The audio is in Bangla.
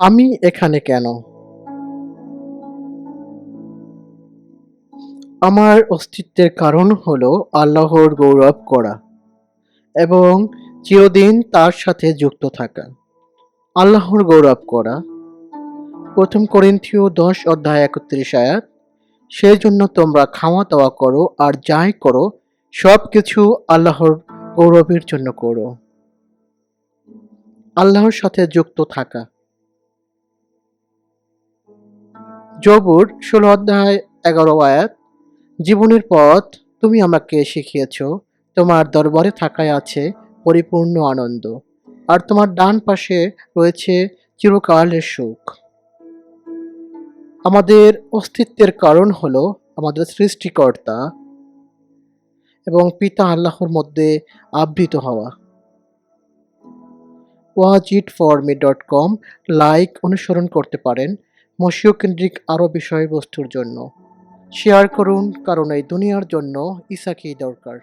আমি এখানে কেন? আমার অস্তিত্বের কারণ হলো আল্লাহর গৌরব করা এবং চিরদিন তার সাথে যুক্ত থাকা। আল্লাহর গৌরব করা। ১ করিন্থীয় ১০ অধ্যায় ৩১ আয়াত। সেজন্য তোমরা খাওয়া-দাওয়া করো আর যাই করো সবকিছু আল্লাহর গৌরবের জন্য করো। আল্লাহর সাথে যুক্ত থাকা। জবুর ১৬ অধ্যায় ১১ আয়াত। জীবনের পথ তুমি আমাকে শিখিয়েছ, তোমার দরবারে থাকায় আছে পরিপূর্ণ আনন্দ, আর তোমার ডান পাশে রয়েছে চিরকালের সুখ। আমাদের অস্তিত্বের কারণ হলো আমাদের সৃষ্টিকর্তা এবং পিতা আল্লাহর মধ্যে আবৃত হওয়া। watchitforme.com লাইক অনুসরণ করতে পারেন মসীহ কেন্দ্রিক আরও বিষয়বস্তুর জন্য। শেয়ার করুন, কারণ এই দুনিয়ার জন্য ঈসাকেই দরকার।